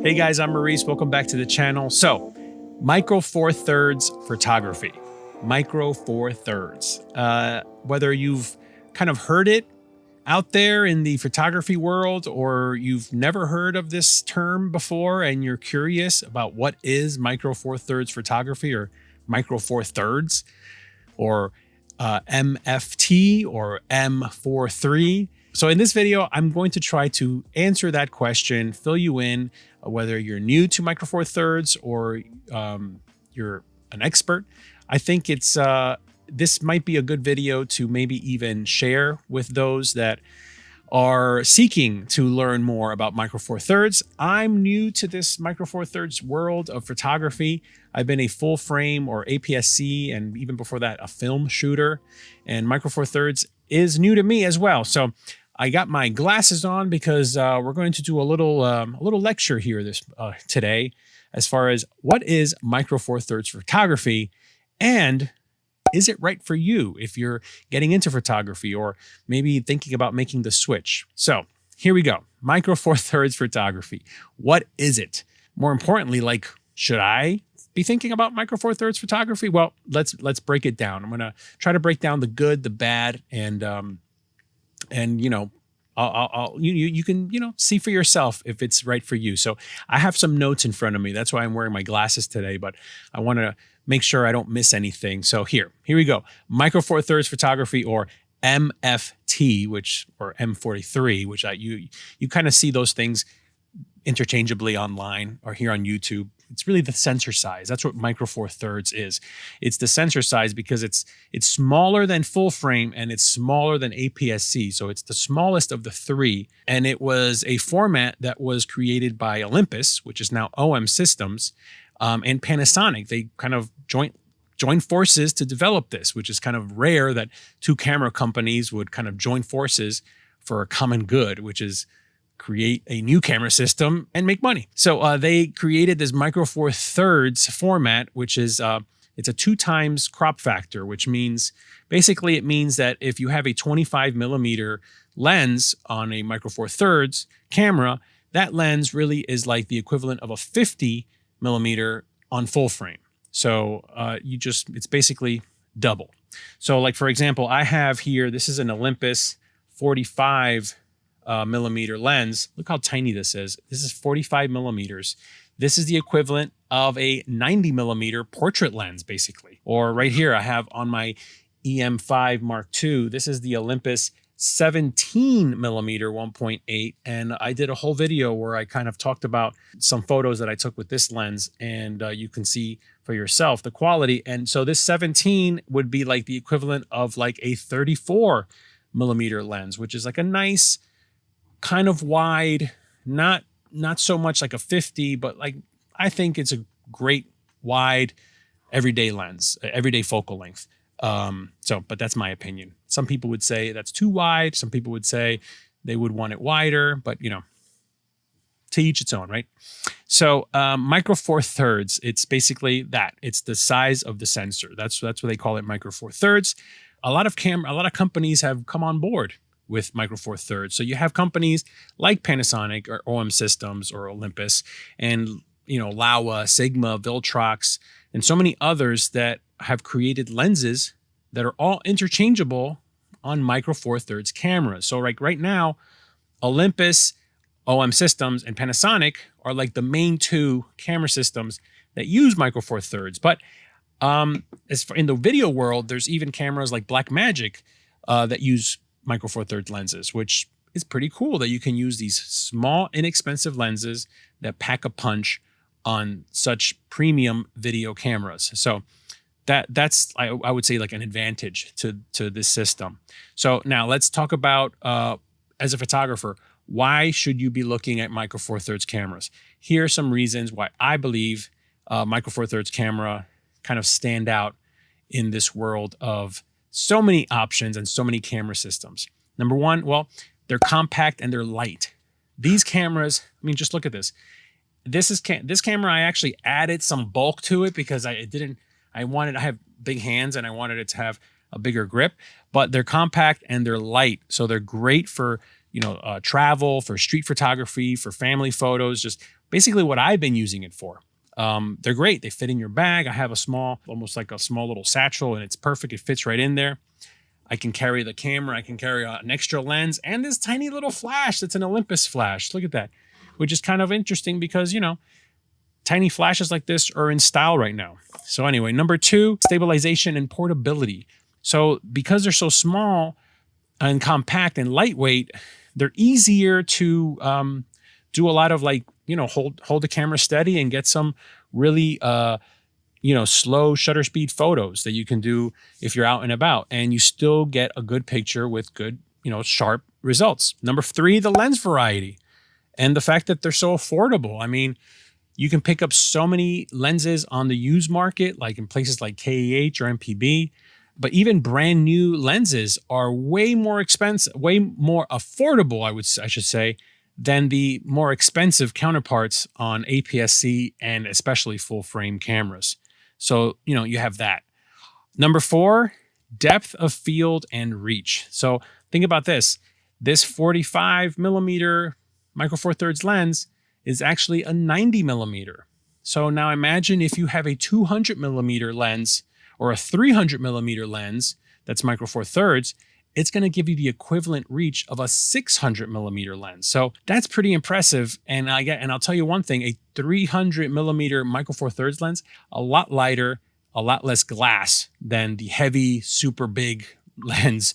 Hey guys, I'm Maurice. Welcome back to the channel. So, Micro Four Thirds photography. Micro Four Thirds. Whether you've kind of heard it out there in the photography world or you've never heard of this term before and you're curious about what is Micro Four Thirds photography or Micro Four Thirds or MFT or M43. So in this video, I'm going to try to answer that question, fill you in, whether you're new to Micro Four Thirds or you're an expert. I think it's this might be a good video to maybe even share with those that are seeking to learn more about Micro Four Thirds. I'm new to this Micro Four Thirds world of photography. I've been a full frame or APS-C, and even before that, a film shooter. And Micro Four Thirds is new to me as well. So I got my glasses on because we're going to do a little lecture here today, as far as what is Micro Four Thirds photography, and is it right for you if you're getting into photography or maybe thinking about making the switch? So here we go. Micro Four Thirds photography. What is it? More importantly, like, should I be thinking about Micro Four Thirds photography? Well, let's break it down. I'm gonna try to break down the good, the bad, and you know, you can see for yourself if it's right for you. So I have some notes in front of me. That's why I'm wearing my glasses today, but I want to make sure I don't miss anything. So here we go. Micro Four Thirds photography, or MFT, or M43, which you kind of see those things interchangeably online or here on YouTube. It's really the sensor size. That's what Micro Four Thirds is. It's the sensor size because it's smaller than full frame and it's smaller than APS-C. So it's the smallest of the three. And it was a format that was created by Olympus, which is now OM Systems, and Panasonic. They kind of joined forces to develop this, which is kind of rare that two camera companies would kind of join forces for a common good, which is create a new camera system and make money. So they created this Micro Four Thirds format, which is it's a 2x crop factor, which means basically it means that if you have a 25mm lens on a Micro Four Thirds camera, that lens really is like the equivalent of a 50mm on full frame. So it's basically double. So like, for example, I have here, this is an Olympus 45 millimeter lens. Look how tiny this is. This is 45 millimeters. This is the equivalent of a 90mm portrait lens, basically. Or right here, I have on my EM5 Mark II, this is the Olympus 17mm 1.8. And I did a whole video where I kind of talked about some photos that I took with this lens, and you can see for yourself the quality. And so this 17 would be like the equivalent of like a 34mm lens, which is like a nice kind of wide, not so much like a 50, but like, I think it's a great wide everyday lens, everyday focal length. But that's my opinion. Some people would say that's too wide. Some people would say they would want it wider, but to each its own, right? So Micro Four Thirds, it's basically that. It's the size of the sensor. That's what they call it, Micro Four Thirds. A lot of companies have come on board with Micro Four Thirds. So you have companies like Panasonic or OM Systems or Olympus and Laowa, Sigma, Viltrox, and so many others that have created lenses that are all interchangeable on Micro Four Thirds cameras. So like right now, Olympus, OM Systems, and Panasonic are like the main two camera systems that use Micro Four Thirds. But in the video world, there's even cameras like Blackmagic that use Micro Four Thirds lenses, which is pretty cool that you can use these small, inexpensive lenses that pack a punch on such premium video cameras. So that's I would say like an advantage to this system. So now let's talk about as a photographer, why should you be looking at Micro Four Thirds cameras? Here are some reasons why I believe Micro Four Thirds camera kind of stand out in this world of so many options and so many camera systems. Number one, well, they're compact and they're light. These cameras, I mean, just look at this. This camera, I actually added some bulk to it because I have big hands and I wanted it to have a bigger grip, but they're compact and they're light. So they're great for, travel, for street photography, for family photos, just basically what I've been using it for. They're great. They fit in your bag. I have almost like a small little satchel, and it's perfect. It fits right in there. I can carry the camera. I can carry an extra lens and this tiny little flash that's an Olympus flash. Look at that, which is kind of interesting because, tiny flashes like this are in style right now. So anyway, number 2, stabilization and portability. So because they're so small and compact and lightweight, they're easier to do a lot of hold the camera steady and get some really slow shutter speed photos that you can do if you're out and about, and you still get a good picture with good, sharp results. Number 3, the lens variety and the fact that they're so affordable. I mean, you can pick up so many lenses on the used market, like in places like KEH or MPB, but even brand new lenses are way more expensive, way more affordable, I should say, than the more expensive counterparts on APS-C and especially full frame cameras. So, you have that. Number 4, depth of field and reach. So think about this. This 45 millimeter Micro Four Thirds lens is actually a 90 millimeter. So now imagine if you have a 200 millimeter lens or a 300 millimeter lens that's Micro Four Thirds, it's going to give you the equivalent reach of a 600 millimeter lens. So that's pretty impressive. And I'll tell you one thing, a 300 millimeter Micro Four Thirds lens, a lot lighter, a lot less glass than the heavy, super big lens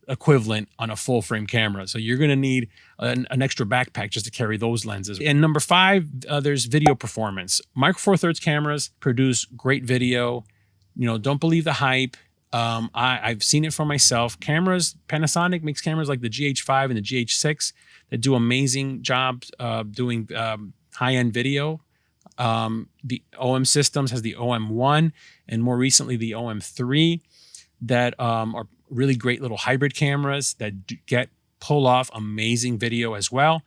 equivalent on a full frame camera. So you're going to need an extra backpack just to carry those lenses. And number 5, there's video performance. Micro Four Thirds cameras produce great video. Don't believe the hype. I've seen it for myself. Panasonic makes cameras like the GH5 and the GH6 that do amazing jobs doing high-end video. The OM Systems has the OM1 and more recently the OM3 that are really great little hybrid cameras that pull off amazing video as well.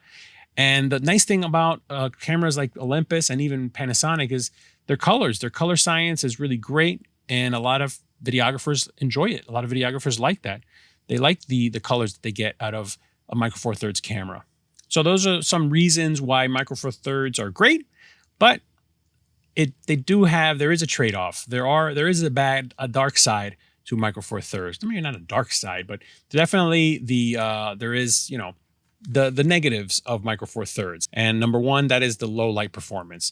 And the nice thing about cameras like Olympus and even Panasonic is their colors. Their color science is really great, and a lot of videographers enjoy it. A lot of videographers like that. They like the colors that they get out of a Micro Four Thirds camera. So those are some reasons why Micro Four Thirds are great, but there is a trade-off. There is a dark side to Micro Four Thirds. I mean, not a dark side, but definitely there is, the negatives of Micro Four Thirds. And number 1, that is the low light performance.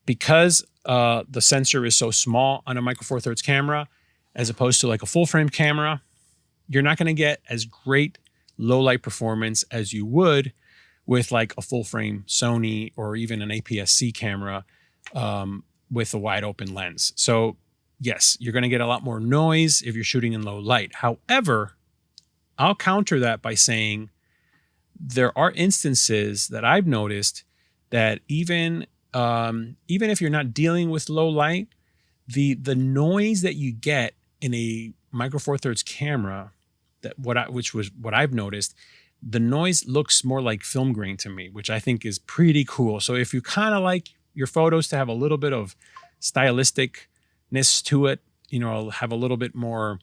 Because the sensor is so small on a Micro Four Thirds camera, as opposed to like a full frame camera, you're not going to get as great low light performance as you would with like a full frame Sony or even an APS-C camera with a wide open lens. So yes, you're going to get a lot more noise if you're shooting in low light. However, I'll counter that by saying there are instances that I've noticed that even if you're not dealing with low light, the noise that you get in a Micro Four Thirds camera, which was what I've noticed, the noise looks more like film grain to me, which I think is pretty cool. So if you kind of like your photos to have a little bit of stylisticness to it, have a little bit more,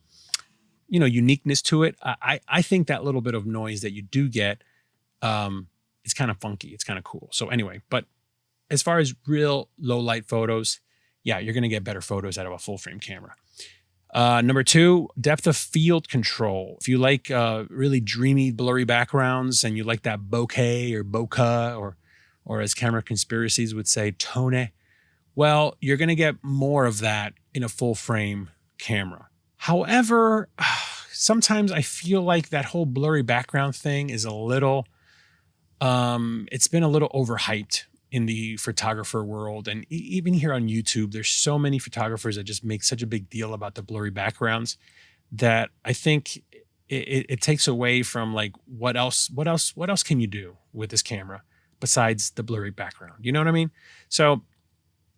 uniqueness to it, I think that little bit of noise that you do get, it's kind of funky. It's kind of cool. So anyway, but as far as real low light photos, yeah, you're going to get better photos out of a full frame camera. Number 2, depth of field control. If you like really dreamy, blurry backgrounds and you like that bokeh or bokeh or as camera conspiracies would say, tone, well, you're going to get more of that in a full frame camera. However, sometimes I feel like that whole blurry background thing is it's been a little overhyped in the photographer world. And even here on YouTube, there's so many photographers that just make such a big deal about the blurry backgrounds that I think it takes away from like, what else can you do with this camera besides the blurry background? You know what I mean? So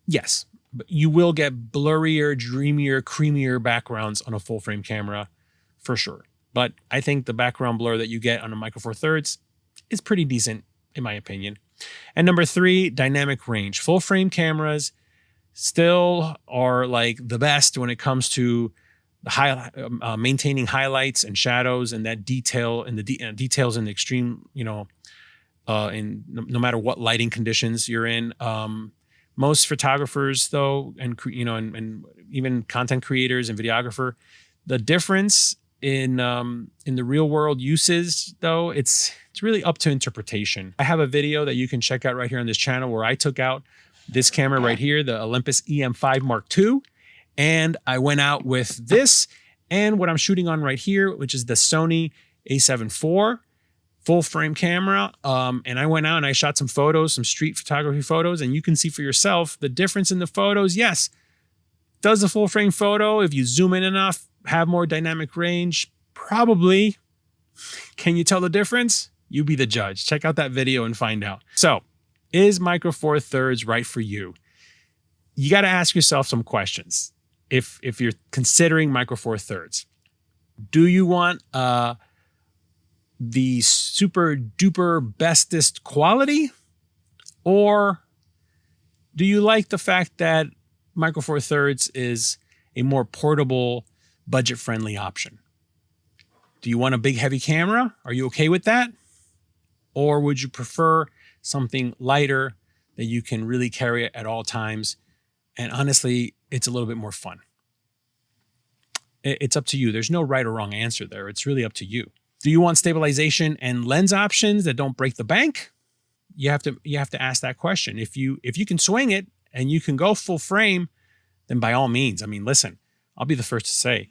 yes, but you will get blurrier, dreamier, creamier backgrounds on a full frame camera for sure. But I think the background blur that you get on a Micro Four Thirds is pretty decent in my opinion. And number 3, dynamic range. Full frame cameras still are like the best when it comes to the maintaining highlights and shadows and that detail and the details in the extreme, in no matter what lighting conditions you're in. Most photographers, though, and and even content creators and videographer, the difference in the real world uses, though, it's really up to interpretation. I have a video that you can check out right here on this channel where I took out this camera right here, the Olympus EM5 Mark II, and I went out with this and what I'm shooting on right here, which is the Sony a7 IV full frame camera. And I went out and I shot some photos, some street photography photos, and you can see for yourself the difference in the photos. Yes, does a full frame photo, if you zoom in enough, have more dynamic range? Probably. Can you tell the difference? You be the judge. Check out that video and find out. So, is Micro Four Thirds right for you? You got to ask yourself some questions. If you're considering Micro Four Thirds, do you want the super duper bestest quality, or do you like the fact that Micro Four Thirds is a more portable, budget-friendly option? Do you want a big, heavy camera? Are you okay with that? Or would you prefer something lighter that you can really carry at all times? And honestly, it's a little bit more fun. It's up to you. There's no right or wrong answer there. It's really up to you. Do you want stabilization and lens options that don't break the bank? You have to ask that question. If you can swing it and you can go full frame, then by all means. I mean, listen, I'll be the first to say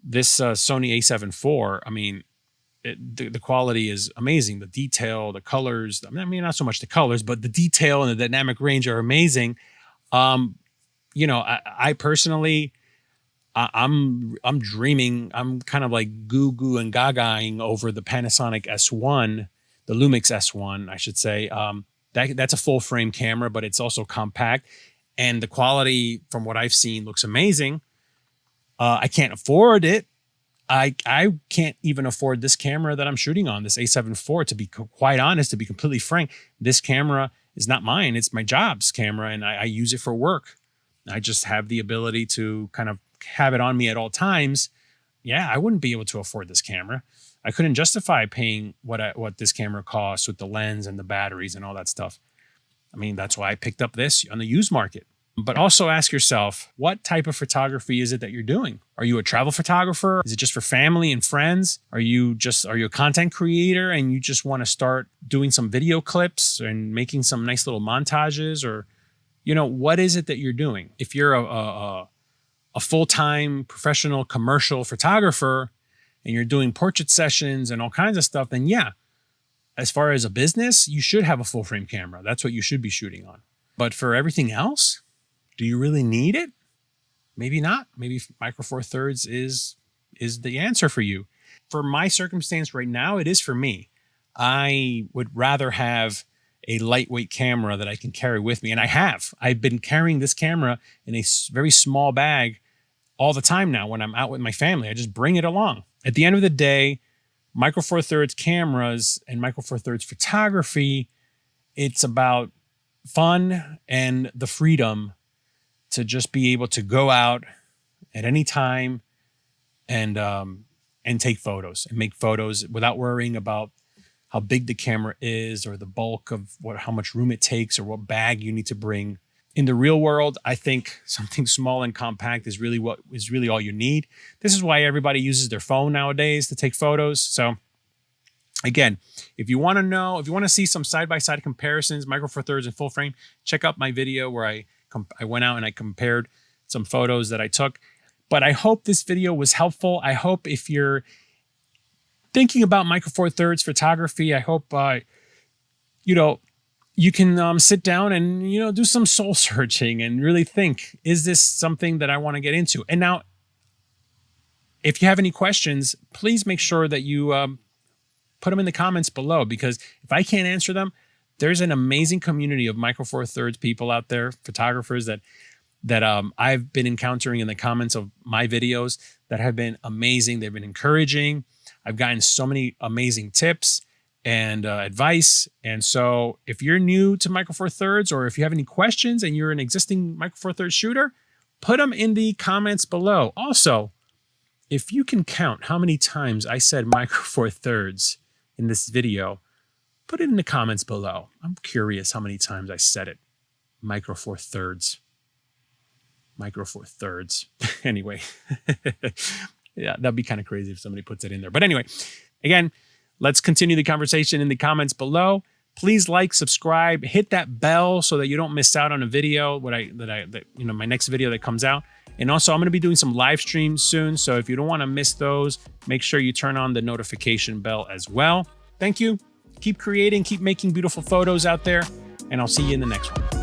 this Sony a7 IV, I mean, the quality is amazing. The detail, the colors, I mean, not so much the colors, but the detail and the dynamic range are amazing. I personally, I'm dreaming, I'm kind of like goo and gagaing over the Panasonic S1, the Lumix S1, I should say. That's a full frame camera, but it's also compact. And the quality from what I've seen looks amazing. I can't afford it. I can't even afford this camera that I'm shooting on, this a7 IV, to be quite honest, to be completely frank. This camera is not mine. It's my job's camera, and I use it for work. I just have the ability to kind of have it on me at all times. Yeah, I wouldn't be able to afford this camera. I couldn't justify paying what this camera costs with the lens and the batteries and all that stuff. I mean, that's why I picked up this on the used market. But also ask yourself, what type of photography is it that you're doing? Are you a travel photographer? Is it just for family and friends? Are you a content creator and you just want to start doing some video clips and making some nice little montages? Or, what is it that you're doing? If you're a full-time professional commercial photographer and you're doing portrait sessions and all kinds of stuff, then yeah, as far as a business, you should have a full frame camera. That's what you should be shooting on. But for everything else, do you really need it? Maybe not. Maybe Micro Four Thirds is the answer for you. For my circumstance right now, it is for me. I would rather have a lightweight camera that I can carry with me. And I've been carrying this camera in a very small bag all the time now when I'm out with my family. I just bring it along. At the end of the day, Micro Four Thirds cameras and Micro Four Thirds photography, it's about fun and the freedom to just be able to go out at any time and take photos and make photos without worrying about how big the camera is or the bulk of how much room it takes or what bag you need to bring. In the real world, I think something small and compact is really all you need. This is why everybody uses their phone nowadays to take photos. So again, if you want to see some side-by-side comparisons, Micro Four Thirds and full frame, check out my video where I went out and I compared some photos that I took. But I hope this video was helpful. I hope if you're thinking about Micro Four Thirds photography, I hope you can sit down and do some soul searching and really think, is this something that I want to get into? And now, if you have any questions, please make sure that you put them in the comments below, because if I can't answer them, there's an amazing community of Micro Four Thirds people out there, photographers that I've been encountering in the comments of my videos that have been amazing. They've been encouraging. I've gotten so many amazing tips and advice. And so if you're new to Micro Four Thirds, or if you have any questions and you're an existing Micro Four Thirds shooter, put them in the comments below. Also, if you can count how many times I said Micro Four Thirds in this video, Put it in the comments below. I'm curious how many times I said it. Micro Four Thirds. Micro Four Thirds. Anyway, yeah, that'd be kind of crazy if somebody puts it in there. But anyway, again, let's continue the conversation in the comments below. Please like, subscribe, hit that bell so that you don't miss out on a video my next video that comes out. And also, I'm going to be doing some live streams soon. So if you don't want to miss those, make sure you turn on the notification bell as well. Thank you. Keep creating, keep making beautiful photos out there, and I'll see you in the next one.